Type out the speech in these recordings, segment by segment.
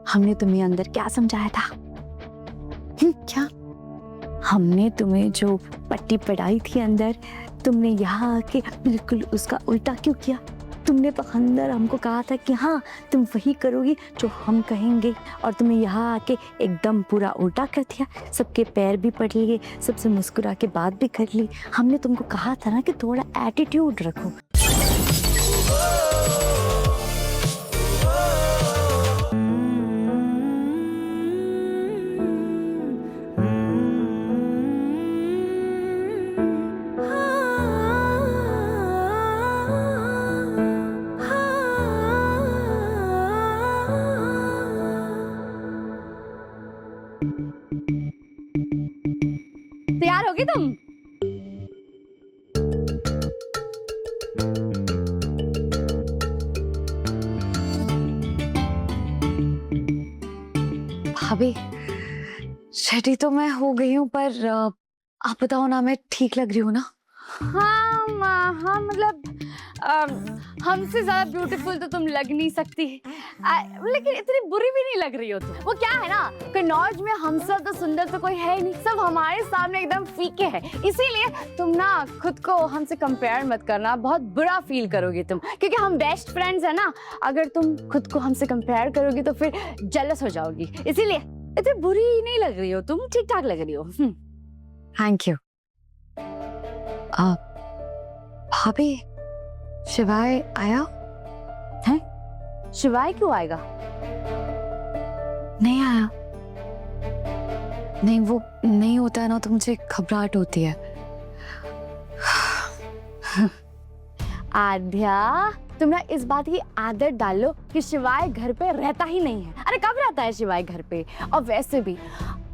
हमने तुम्हें अंदर क्या समझाया था? क्या? हमने तुम्हें जो पट्टी पढ़ाई थी अंदर, तुमने यहाँ आके बिल्कुल उसका उल्टा क्यों किया? तुमने तो अंदर हमको कहा था कि हाँ तुम वही करोगी जो हम कहेंगे, और तुमने यहाँ आके एकदम पूरा उल्टा कर दिया। सबके पैर भी पढ़ लिए, सबसे मुस्कुरा के बात भी कर ली। हमने तुमको कहा था ना कि थोड़ा एटीट्यूड रखो। तैयार होगी तुम? भाभी, रेडी तो मैं हो गई हूँ, पर आप बताओ ना, मैं ठीक लग रही हूँ ना? हाँ मतलब हमसे ज्यादा ब्यूटीफुल तो तुम लग नहीं सकती, लेकिन इतनी बुरी भी नहीं लग रही हो तुम। वो क्या है ना, कन्नौज में हमसे तो सुंदर तो कोई है ही नहीं, सब हमारे सामने एकदम फीके हैं। इसीलिए तुम ना खुद को हमसे कंपेयर मत करना, बहुत बुरा फील करोगी तुम, क्योंकि हम बेस्ट फ्रेंड्स है ना। अगर तुम खुद को हमसे कंपेयर करोगी तो फिर जेलस हो जाओगी। इसीलिए इतनी बुरी नहीं लग रही हो तुम, ठीक ठाक लग रही हो। Thank you. भाभी, शिवाय आया है? शिवाय क्यों आएगा? नहीं आया? नहीं, वो नहीं होता है ना तो मुझे घबराहट होती है। आद्या, तुम ना इस बात की आदत डालो कि शिवाय घर पे रहता ही नहीं है। अरे कब रहता है शिवाय घर पे? और वैसे भी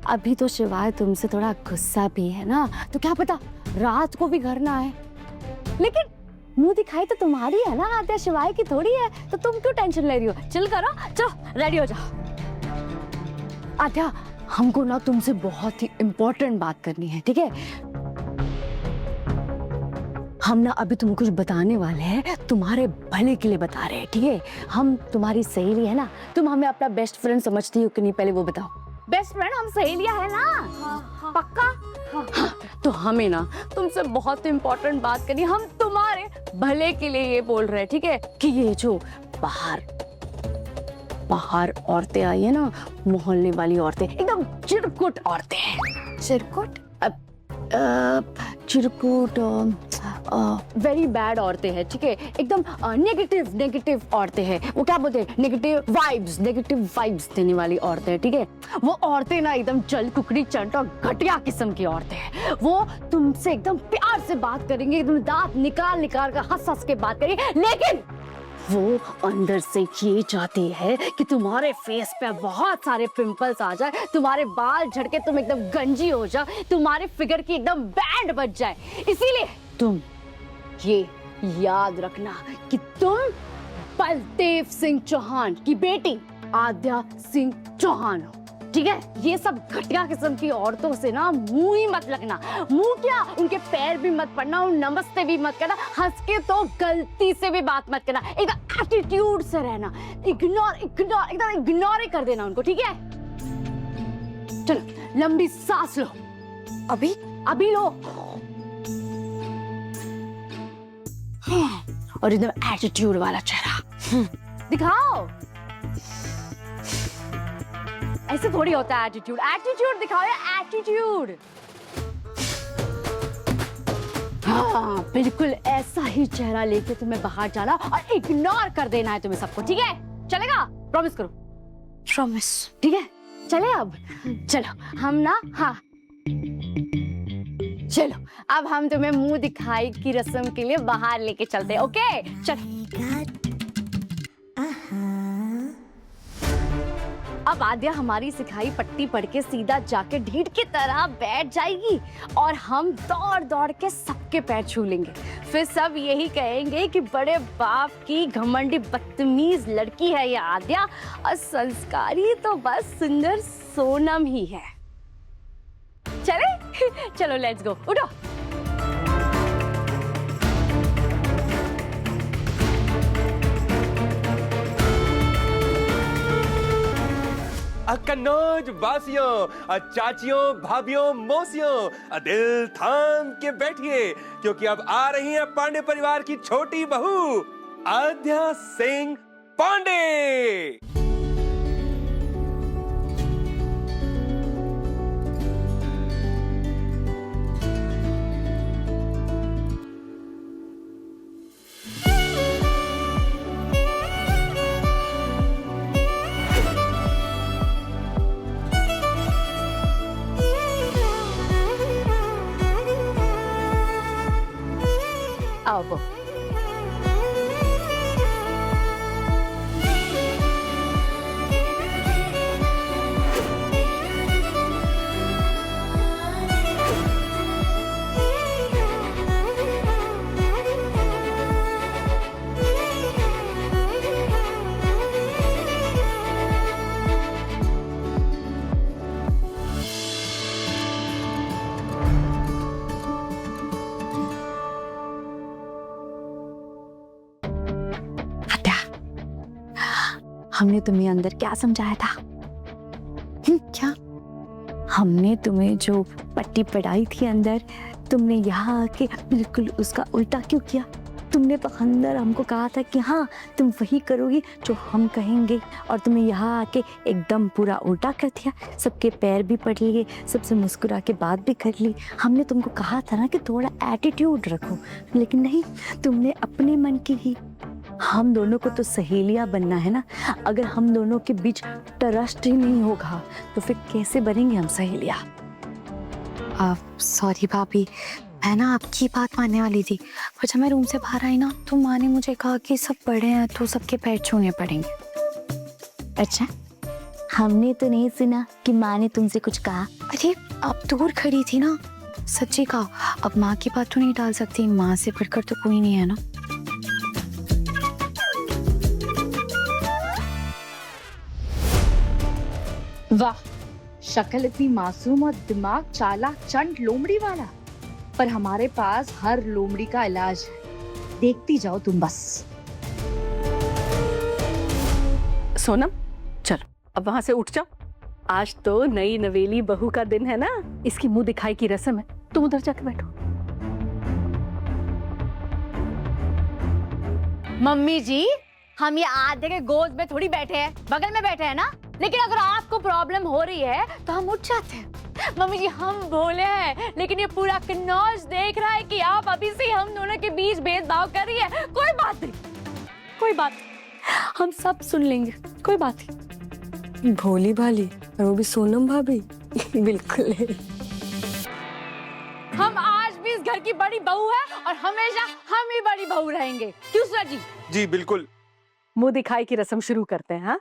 अभी तो शिवाय तुमसे थोड़ा गुस्सा भी है ना, तो क्या पता रात को भी घर ना आए। लेकिन मुंह दिखाई तो तुम्हारी है ना आद्या, शिवाय की थोड़ी है, तो तुम क्यों टेंशन ले रही हो? चिल करो, चलो रेडी हो जाओ। आद्या, हमको ना तुमसे बहुत ही इंपॉर्टेंट बात करनी है, ठीक है? हम ना अभी तुमको कुछ बताने वाले हैं, तुम्हारे भले के लिए बता रहे हैं, ठीक है? हम तुम्हारी सहेली है ना, तुम हमें अपना बेस्ट फ्रेंड समझती हो कि नहीं, पहले वो बताओ। बेस्ट फ्रेंड हम सहेलियां है ना? हाँ। पक्का? हाँ। तो हमें ना तुमसे बहुत इंपॉर्टेंट बात करनी, हम तुम्हारे भले के लिए ये बोल रहे हैं, ठीक है? कि ये जो बाहर औरतें आई है ना, मोहल्ले वाली औरतें, एकदम चिरकुट औरतें हैं। चिरकुट? चिरकुट वेरी बैड औरतें हैं, ठीक है? एकदम नेगेटिव औरतें हैं। वो क्या बोलते हैं, नेगेटिव वाइब्स देने वाली औरतें हैं, ठीक है? वो औरतें ना एकदम चल कुकड़ी चंट और घटिया किस्म की औरतें हैं। वो तुमसे एकदम प्यार से बात करेंगे, एकदम दांत निकाल कर हंस के बात करेंगे, लेकिन वो अंदर से ये चाहती है कि तुम्हारे फेस पे बहुत सारे पिंपल्स आ जाए, तुम्हारे बाल झड़के तुम एकदम गंजी हो जाओ, तुम्हारे फिगर की एकदम बैंड बज जाए। इसीलिए तुम ये याद रखना कि तुम बलदेव सिंह चौहान की बेटी आद्या सिंह चौहान हो, ठीक है? ये सब घटिया किस्म की औरतों से ना मुंह ही मत लगना। मुंह क्या, उनके पैर भी मत पड़ना, और नमस्ते भी मत करना, हंस के तो गलती से भी बात मत करना, एकदम एटीट्यूड से रहना, एकदम इग्नोर ही कर देना उनको, ठीक है? चलो लंबी सांस लो। अभी लो। और एकदम एटीट्यूड वाला चेहरा दिखाओ। ऐसे थोड़ी होता है एटीट्यूड दिखाओ या एटीट्यूड। हाँ, बिल्कुल ऐसा ही चेहरा लेके तुम्हें बाहर जाना और इग्नोर कर देना है तुम्हें सबको, ठीक है? चलेगा? प्रॉमिस करो। प्रॉमिस। ठीक है, चले अब? चलो हम ना, हाँ चलो अब हम तुम्हें मुंह दिखाई की रस्म के लिए बाहर लेके चलते हैं, ओके? चलो। अब आद्या हमारी सिखाई पट्टी पढ़ के सीधा जाके ढीठ की तरह बैठ जाएगी, और हम दौड़ दौड़ के सबके पैर छू लेंगे। फिर सब यही कहेंगे कि बड़े बाप की घमंडी बदतमीज लड़की है ये आद्या, और संस्कारी तो बस सुंदर सोनम ही है। चले? चलो लेट्स गो, उठो। कन्नौज वासियों, चाचियों, भाभियों, मौसियों, दिल थाम के बैठिए क्योंकि अब आ रही है पांडे परिवार की छोटी बहू आद्या सिंह पांडे। आओ। हमने तुम्हें अंदर क्या समझाया था? क्या? हमने तुम्हें जो पट्टी पढ़ाई थी अंदर, तुमने यहाँ आके बिल्कुल उसका उल्टा क्यों किया? तुमने तो अंदर हमको कहा था कि हाँ तुम वही करोगी जो हम कहेंगे, और तुमने यहाँ आके एकदम पूरा उल्टा कर दिया। सबके पैर भी पढ़ लिए, सबसे मुस्कुरा के बात भी कर ली। हमने तुमको कहा था ना कि थोड़ा एटीट्यूड रखो, लेकिन नहीं, तुमने अपने मन की ही। हम दोनों को तो सहेलियां बनना है ना। अगर हम दोनों के बीच ट्रस्ट ही नहीं होगा तो फिर कैसे बनेंगे हम सहेलियां? सॉरी भाभी, मैं ना आपकी बात मानने वाली थी, पर जब मैं रूम से बाहर आई ना तो माँ ने मुझे कहा कि सब बड़े हैं तो सबके पैर छूने पड़ेंगे। अच्छा, हमने तो नहीं सुना कि माँ ने तुमसे कुछ कहा। अरे आप दूर खड़ी थी ना, सच्ची कहा। अब माँ की बात तो नहीं टाल सकती, माँ से बढ़कर तो कोई नहीं है ना। वाह, शक्ल इतनी मासूम और दिमाग चालाक चंट लोमड़ी वाला, पर हमारे पास हर लोमड़ी का इलाज है। देखती जाओ तुम बस। सोनम, चलो अब वहां से उठ जाओ। आज तो नई नवेली बहू का दिन है ना, इसकी मुंह दिखाई की रस्म है। तुम उधर जाके बैठो। मम्मी जी, हम ये आधे के गोद में थोड़ी बैठे हैं, बगल में बैठे हैं ना। लेकिन अगर आपको प्रॉब्लम हो रही है तो हम उठ जाते हैं। मम्मी जी, हम भोले हैं, लेकिन ये पूरा कन्नौज देख रहा है कि आप अभी से हम दोनों के बीच भेदभाव कर रही है। कोई बात नहीं, कोई बात, हम सब सुन लेंगे, कोई बात नहीं। भोली भाली, और वो भी सोनम भाभी। बिल्कुल है। हम आज भी इस घर की बड़ी बहू है और हमेशा हम ही बड़ी बहू रहेंगे। क्यों सर जी? जी बिल्कुल। मुंह दिखाई की रस्म शुरू करते हैं। हाँ,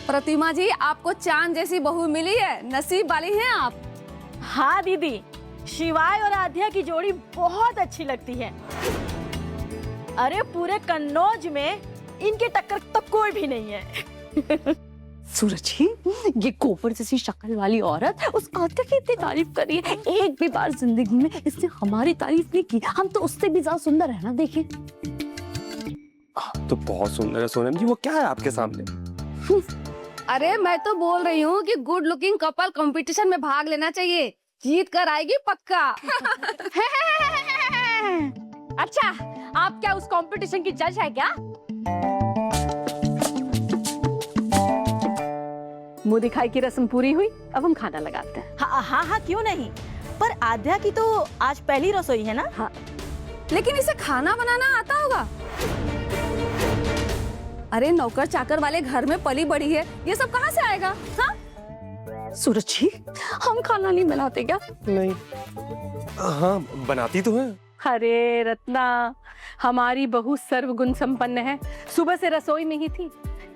प्रतिमा जी, आपको चांद जैसी बहू मिली है, नसीब वाली हैं आप। हाँ दीदी, शिवाय और आध्या की जोड़ी बहुत अच्छी लगती है। अरे पूरे कन्नौज में इनके टक्कर तो कोई भी नहीं है। सूरज जी, ये कोपर जैसी शक्ल वाली औरत उस आद्या की इतनी तारीफ कर रही है। एक भी बार जिंदगी में इसने हमारी तारीफ नहीं की। हम तो उससे भी ज्यादा सुंदर है ना। देखिए, तो बहुत सुंदर है सोनम जी। वो क्या है आपके सामने? अरे मैं तो बोल रही हूँ कि गुड लुकिंग कपल कंपटीशन में भाग लेना चाहिए, जीत कर आएगी पक्का। अच्छा, आप क्या उस कंपटीशन की जज है क्या? मुंह दिखाई की रस्म पूरी हुई, अब हम खाना लगाते हैं। हाँ हाँ हाँ, क्यों नहीं, पर आध्या की तो आज पहली रसोई है ना। हाँ, लेकिन इसे खाना बनाना आता होगा? अरे नौकर चाकर वाले घर में पली बड़ी है, ये सब कहाँ से आएगा? हाँ? सूरज जी, हम खाना नहीं बनाते क्या? नहीं। हाँ बनाती तो है। अरे रत्ना, हमारी बहू सर्वगुण संपन्न है। सुबह से रसोई में ही थी,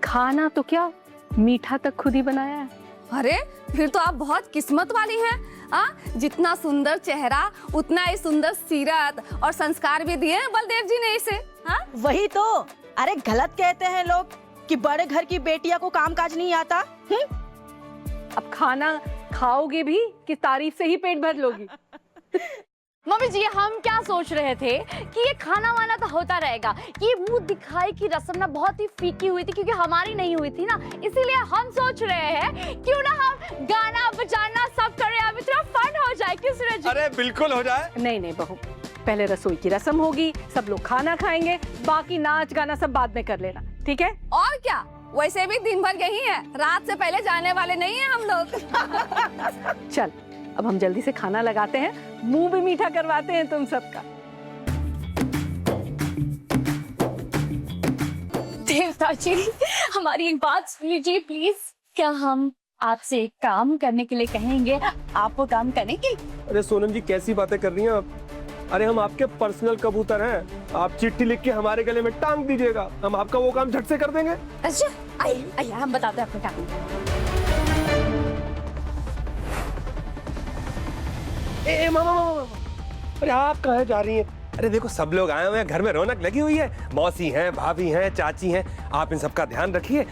खाना तो क्या मीठा तक खुद ही बनाया है। अरे फिर तो आप बहुत किस्मत वाली हैं। जितना सुंदर चेहरा उतना ही सुंदर सीरत और संस्कार भी दिए हैं बलदेव जी ने इसे। वही तो, अरे गलत कहते हैं लोग कि बड़े घर की बेटियां को कामकाज नहीं आता। अब खाना खाओगे भी कि तारीफ से ही पेट भर लोगी? मम्मी जी, हम क्या सोच रहे थे कि ये खाना वाना तो होता रहेगा, ये मुंह दिखाई की रस्म ना बहुत ही फीकी हुई थी क्योंकि हमारी नहीं हुई थी ना, इसीलिए हम सोच रहे हैं क्यों ना हम गाना बजाना सब करें, अब इतना फन हो जाए। क्यों सूरज जी? अरे बिल्कुल हो जाए। नहीं नहीं बहू, पहले रसोई की रस्म होगी, सब लोग खाना खाएंगे, बाकी नाच गाना सब बाद में कर लेना, ठीक है? और क्या, वैसे भी दिन भर यही है, रात से पहले जाने वाले नहीं है हम लोग। चल अब हम जल्दी से खाना लगाते हैं, मुंह भी मीठा करवाते हैं तुम सबका। देवता जी, हमारी एक बात सुन लीजिए प्लीज। क्या हम आपसे एक काम करने के लिए कहेंगे, आप वो काम करेंगे? अरे सोनम जी, कैसी बातें कर रही हैं आप? अरे हम आपके पर्सनल कबूतर हैं, आप चिट्ठी लिख के हमारे गले में टांग दीजिएगा, हम आपका वो काम झट से कर देंगे। अच्छा आइए आइए, हम बताते हैं आपको क्या। ए मामा, अरे आप कहाँ जा रही हैं? अरे देखो सब लोग आए हुए हैं, घर में रौनक लगी हुई है, मौसी हैं, भाभी हैं, चाची हैं, आप इन सबका ध्यान रखिए।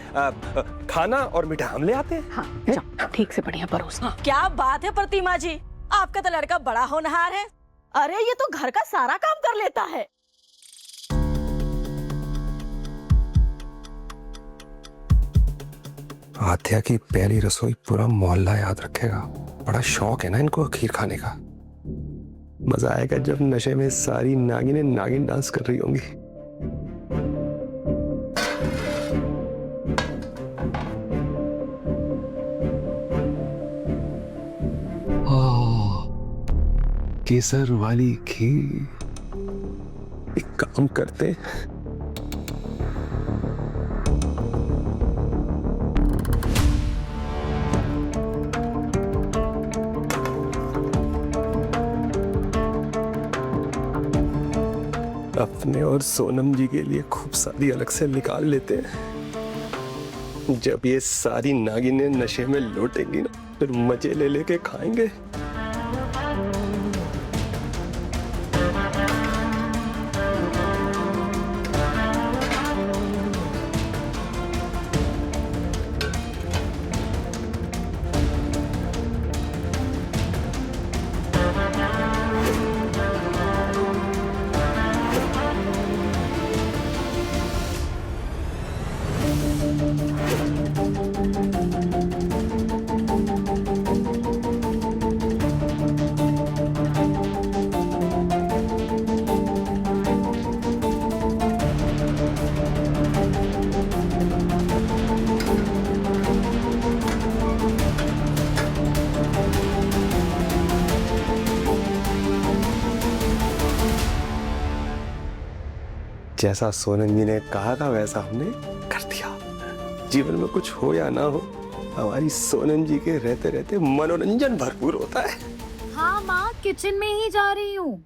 खाना और मीठा हम ले आते हैं। हाँ जाओ, ठीक से बढ़िया परोस। क्या बात है प्रतिमा जी, आपका तो लड़का बड़ा होनहार है। अरे ये तो घर का सारा काम कर लेता है। आध्या की पहली रसोई पूरा मोहल्ला याद रखेगा। बड़ा शौक है ना इनको खीर खाने का। मजा आएगा जब नशे में सारी नागिनें नागिन डांस कर रही होंगी। केसर वाली खीर। एक काम करते हैं, अपने और सोनम जी के लिए खूब सारी अलग से निकाल लेते हैं। जब ये सारी नागिनें नशे में लौटेंगी ना, फिर मजे ले लेके खाएंगे। जैसा सोनम जी ने कहा था वैसा हमने कर दिया। जीवन में कुछ हो या ना हो, हमारी सोनम जी के रहते रहते मनोरंजन भरपूर होता है। हाँ माँ, किचन में ही जा रही हूँ।